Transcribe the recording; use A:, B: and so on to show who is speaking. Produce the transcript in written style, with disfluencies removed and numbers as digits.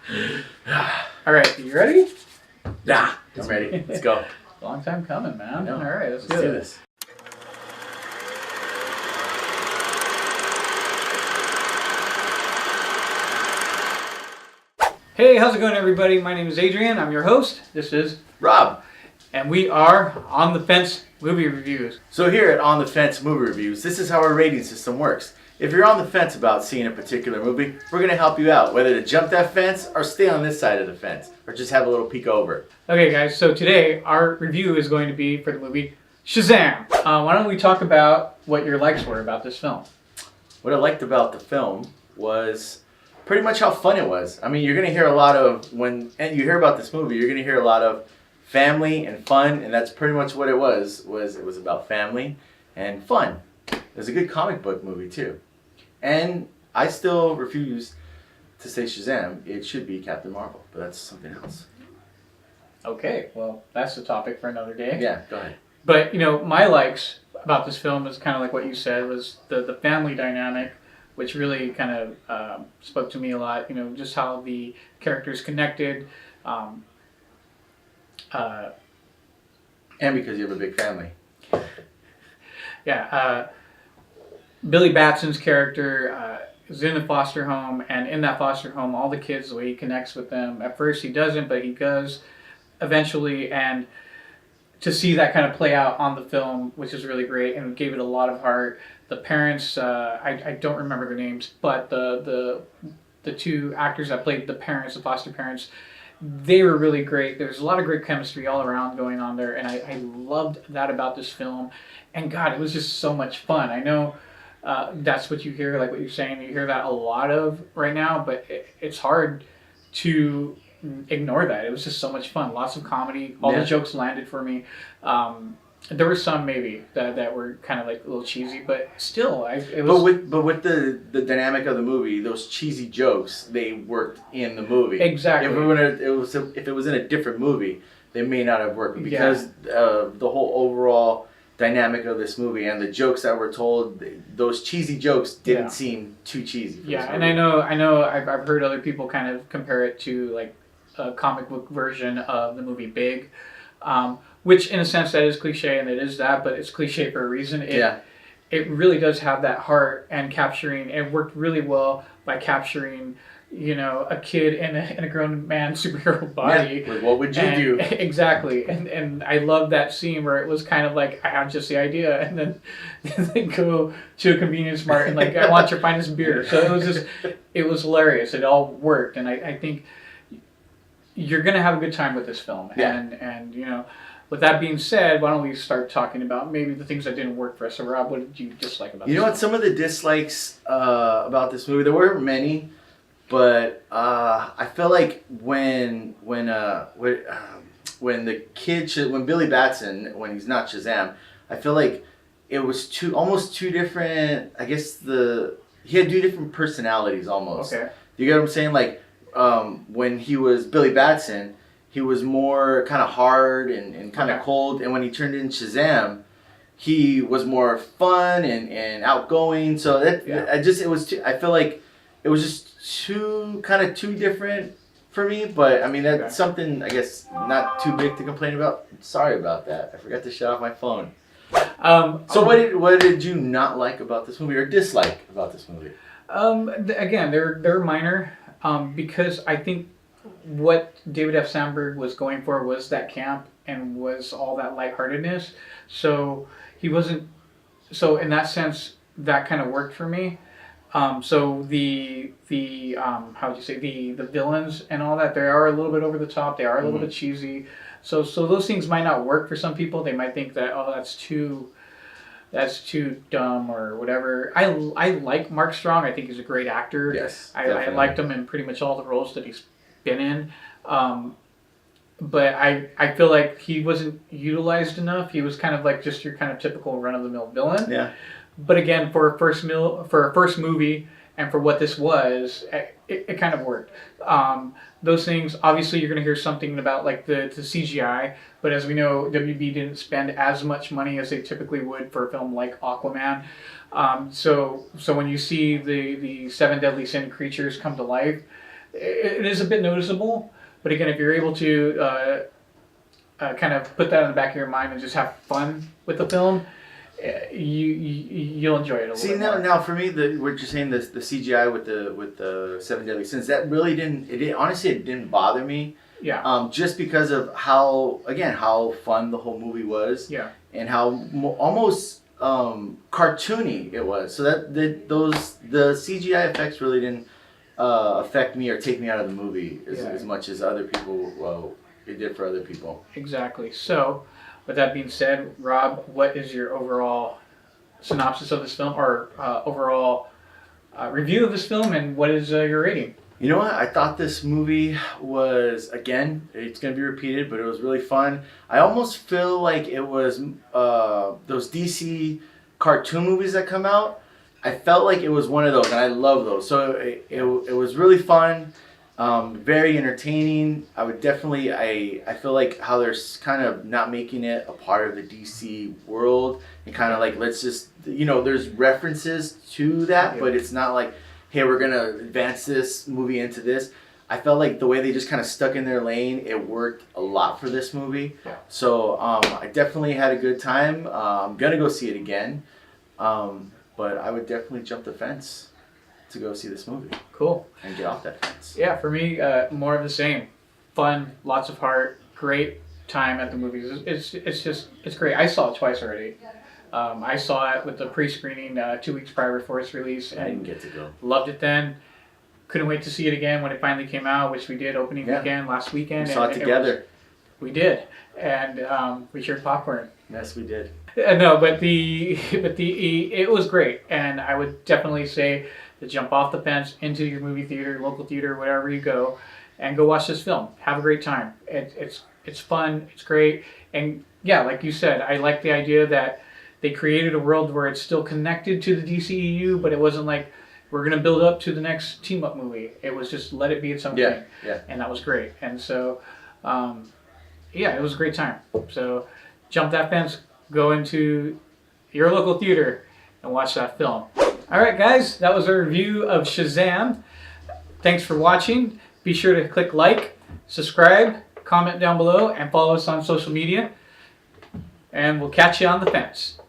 A: All right, you ready?
B: Yeah, I'm ready. Let's go.
A: Long time coming, man.
B: I know.
A: All right, let's
B: do this.
A: Hey, how's it going, everybody? My name is Adrian. I'm your host. This is
B: Rob.
A: And we are On the Fence Movie Reviews.
B: So here at On the Fence Movie Reviews, this is how our rating system works. If you're on the fence about seeing a particular movie, we're going to help you out, whether to jump that fence or stay on this side of the fence, or just have a little peek over.
A: Okay, guys, so today our review is going to be for the movie Shazam. Why don't we talk about what your likes were about this film?
B: What I liked about the film was pretty much how fun it was. I mean, you're going to hear a lot of, and you hear about this movie, you're going to hear a lot of family and fun, and that's pretty much what it was it was about family and fun. It was a good comic book movie too. And I still refuse to say Shazam. It should be Captain Marvel, but that's something else.
A: Okay, well, that's the topic for another day.
B: Yeah, go ahead.
A: But, my likes about this film is kind of like what you said, was the family dynamic, which really kind of spoke to me a lot. Just how the characters connected.
B: And because you have a big family.
A: Yeah. Billy Batson's character is in a foster home, and in that foster home, all the kids, the way he connects with them, at first he doesn't, but he does eventually, and to see that kind of play out on the film, which is really great, and gave it a lot of heart. The parents, I don't remember their names, but the two actors that played the parents, the foster parents, they were really great. There's a lot of great chemistry all around going on there, and I loved that about this film. And God, it was just so much fun. I know that's what you hear, like what you're saying. You hear that a lot of right now, but it's hard to ignore that. It was just so much fun. Lots of comedy. All the jokes landed for me. There were some maybe that were kind of like a little cheesy, but still, it was.
B: But with the dynamic of the movie, those cheesy jokes, they worked in the movie.
A: Exactly.
B: If it was in a different movie, they may not have worked because the whole overall dynamic of this movie and the jokes that were told, those cheesy jokes didn't seem too cheesy.
A: And I know I've heard other people kind of compare it to like a comic book version of the movie Big, which in a sense that is cliche, and it is that, but it's cliche for a reason. It really does have that heart, and it worked really well by capturing a kid in a grown man superhero body.
B: Like, what would you do?
A: Exactly. And I love that scene where it was kind of like, I have just the idea, and then they go to a convenience mart and like, I want your finest beer. So it was hilarious. It all worked. And I think you're going to have a good time with this film.
B: Yeah.
A: And with that being said, why don't we start talking about maybe the things that didn't work for us. So Rob, what did you dislike about this
B: You know what?
A: film?
B: Some of the dislikes about this movie, there weren't many. But I feel like when Billy Batson, when he's not Shazam, I feel like it was almost two different. I guess he had two different personalities almost.
A: Okay.
B: You get what I'm saying? Like when he was Billy Batson, he was more kind of hard and kind of cold, and when he turned in Shazam, he was more fun and outgoing. So I feel like it was just too different for me, but I mean that's something I guess not too big to complain about. Sorry about that. I forgot to shut off my phone. So what did you not like about this movie or dislike about this movie?
A: Again, they're minor, because I think what David F. Sandberg was going for was that camp and was all that lightheartedness. So he wasn't. So in that sense, that kind of worked for me. So the how would you say, the villains and all that, they are a little bit over the top. They are a little bit cheesy. So those things might not work for some people. They might think that, oh, that's too dumb or whatever. I like Mark Strong. I think he's a great actor.
B: Yes,
A: I liked him in pretty much all the roles that he's been in. But I feel like he wasn't utilized enough. He was kind of like just your kind of typical run-of-the-mill villain.
B: Yeah.
A: But again, for a first movie, and for what this was, it kind of worked. Those things, obviously, you're going to hear something about like the CGI, but as we know, WB didn't spend as much money as they typically would for a film like Aquaman. So when you see the seven deadly sin creatures come to life, it is a bit noticeable. But again, if you're able to kind of put that in the back of your mind and just have fun with the film, you'll enjoy it a little
B: See
A: bit
B: now,
A: more.
B: now for me, what you're saying, the CGI with the Seven Deadly Sins, that really honestly it didn't bother me.
A: Yeah.
B: Just because of how fun the whole movie was.
A: Yeah.
B: And how almost cartoony it was. So the CGI effects really didn't affect me or take me out of the movie as much as other people. Well, it did for other people.
A: Exactly. So, with that being said, Rob, what is your overall synopsis of this film, or overall review of this film, and what is your rating?
B: You know what? I thought this movie was, again, it's going to be repeated, but it was really fun. I almost feel like it was those DC cartoon movies that come out. I felt like it was one of those, and I love those. So it was really fun, very entertaining. I would definitely, I feel like how they're kind of not making it a part of the DC world, and kind of like, let's just, there's references to that, but it's not like, hey, we're going to advance this movie into this. I felt like the way they just kind of stuck in their lane, it worked a lot for this movie.
A: Yeah.
B: So I definitely had a good time. I'm going to go see it again. But I would definitely jump the fence to go see this movie.
A: Cool.
B: And get off that fence.
A: Yeah, for me, more of the same. Fun, lots of heart, great time at the movies. It's great. I saw it twice already. I saw it with the pre-screening 2 weeks prior before its release, and
B: I didn't get to go.
A: Loved it then. Couldn't wait to see it again when it finally came out, which we did opening weekend last weekend.
B: We saw it together.
A: We did, and we shared popcorn.
B: Yes, we did.
A: No, but it was great, and I would definitely say to jump off the fence into your movie theater, local theater, wherever you go, and go watch this film. Have a great time. It's fun. It's great, and yeah, like you said, I like the idea that they created a world where it's still connected to the DCEU, but it wasn't like we're going to build up to the next team-up movie. It was just let it be its own thing.
B: Yeah.
A: And that was great. And so, it was a great time. So jump that fence, go into your local theater, and watch that film. All right, guys, that was our review of Shazam. Thanks for watching. Be sure to click like, subscribe, comment down below, and follow us on social media. And we'll catch you on the fence.